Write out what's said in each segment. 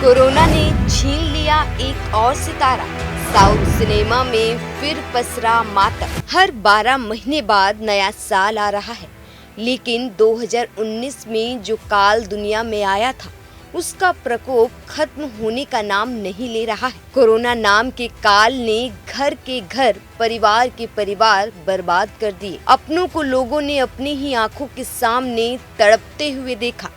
Corona ने छीन लिया एक और सितारा। साउथ सिनेमा में फिर पसरा मातम। हर 12 महीने बाद नया साल आ रहा है, लेकिन 2019 में जो काल दुनिया में आया था, उसका प्रकोप खत्म होने का नाम नहीं ले रहा है। कोरोना नाम के काल ने घर के घर, परिवार के परिवार बर्बाद कर दिए। अपनों को लोगों ने अपनी ही आंखों के सामने तड़पते हुए देखा,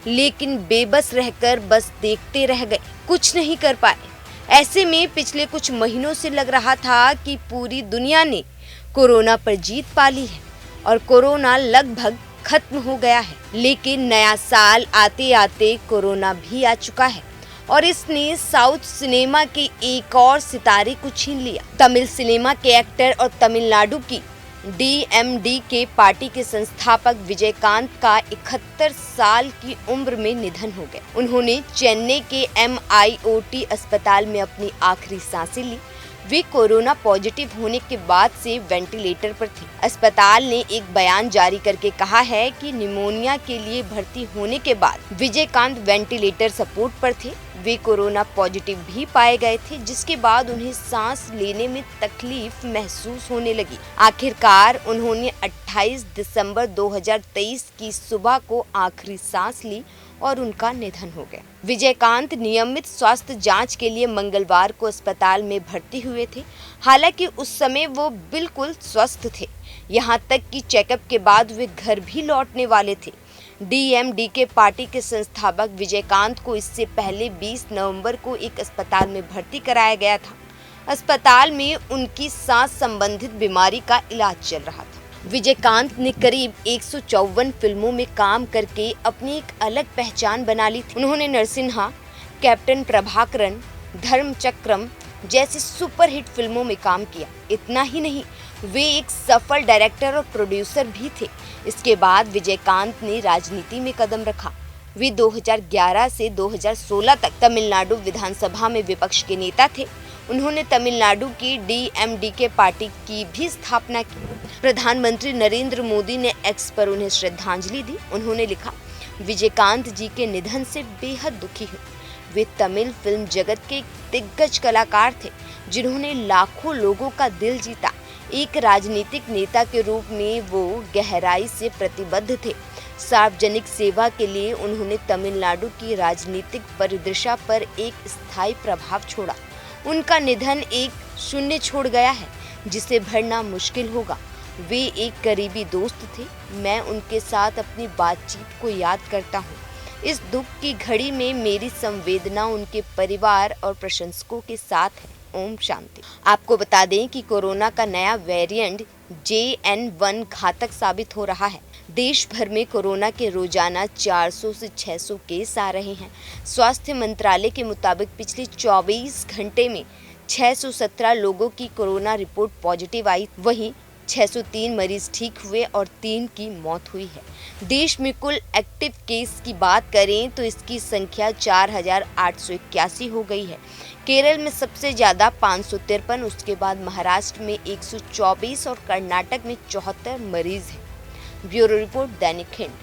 लेकिन बेबस रहकर बस देखते रह गए, कुछ नहीं कर पाए। ऐसे में पिछले कुछ महीनों से लग रहा था कि पूरी दुनिया ने कोरोना पर जीत पा ली है और कोरोना लगभग खत्म हो गया है। लेकिन नया साल आते आते कोरोना भी आ चुका है और इसने साउथ सिनेमा के एक और सितारे को छीन लिया। तमिल सिनेमा के एक्टर और तमिलनाडु की DMDK पार्टी के संस्थापक विजयकांत का 71 साल की उम्र में निधन हो गया। उन्होंने चेन्नई के MIOT अस्पताल में अपनी आखिरी सांसें ली। वे कोरोना पॉजिटिव होने के बाद से वेंटिलेटर पर थे। अस्पताल ने एक बयान जारी करके कहा है कि निमोनिया के लिए भर्ती होने के बाद विजयकांत वेंटिलेटर सपोर्ट पर थे। वे कोरोना पॉजिटिव भी पाए गए थे, जिसके बाद उन्हें सांस लेने में तकलीफ महसूस होने लगी। आखिरकार उन्होंने 28 दिसंबर 2023 की सुबह को आखिरी सांस ली और उनका निधन हो गया। विजयकांत नियमित स्वास्थ्य जांच के लिए मंगलवार को अस्पताल में भर्ती हुए थे। हालांकि उस समय वो बिल्कुल स्वस्थ थे, यहाँ तक कि चेकअप के बाद वे घर भी लौटने वाले थे। DMDK पार्टी के संस्थापक विजयकांत को इससे पहले 20 नवंबर को एक अस्पताल में भर्ती कराया गया था। अस्पताल में उनकी सांस संबंधित बीमारी का इलाज चल रहा था। विजयकांत ने करीब 154 फिल्मों में काम करके अपनी एक अलग पहचान बना ली थी। उन्होंने नरसिम्हा, कैप्टन प्रभाकरन, धर्मचक्रम जैसी सुपरहिट फिल्मों में काम किया। इतना ही नहीं, वे एक सफल डायरेक्टर और प्रोड्यूसर भी थे। इसके बाद विजयकांत ने राजनीति में कदम रखा। वे 2011 से 2016 तक तमिलनाडु विधानसभा में विपक्ष के नेता थे। उन्होंने तमिलनाडु की DMDK पार्टी की भी स्थापना की। प्रधानमंत्री नरेंद्र मोदी ने एक्स पर उन्हें श्रद्धांजलि दी। उन्होंने लिखा, विजयकांत जी के निधन से बेहद दुखी हूँ। वे तमिल फिल्म जगत के दिग्गज कलाकार थे, जिन्होंने लाखों लोगों का दिल जीता। एक राजनीतिक नेता के रूप में वो गहराई से प्रतिबद्ध थे। सार्वजनिक सेवा के लिए उन्होंने तमिलनाडु की राजनीतिक परिदृश्य पर एक स्थायी प्रभाव छोड़ा। उनका निधन एक शून्य छोड़ गया है, जिसे भरना मुश्किल होगा। वे एक करीबी दोस्त थे। मैं उनके साथ अपनी बातचीत को याद करता हूँ। इस दुख की घड़ी में मेरी संवेदना उनके परिवार और प्रशंसकों के साथ है। ओम शांति। आपको बता दें कि कोरोना का नया वेरिएंट JN1 घातक साबित हो रहा है। देश भर में कोरोना के रोजाना 400 से 600 केस आ रहे हैं। स्वास्थ्य मंत्रालय के मुताबिक पिछले 24 घंटे में 617 लोगों की कोरोना रिपोर्ट पॉजिटिव आई। वहीं 603 मरीज ठीक हुए और 3 की मौत हुई है। देश में कुल एक्टिव केस की बात करें तो इसकी संख्या 4881 हो गई है। केरल में सबसे ज़्यादा 553, उसके बाद महाराष्ट्र में 124 और कर्नाटक में 74 मरीज हैं। ब्यूरो रिपोर्ट, दैनिक हिंद।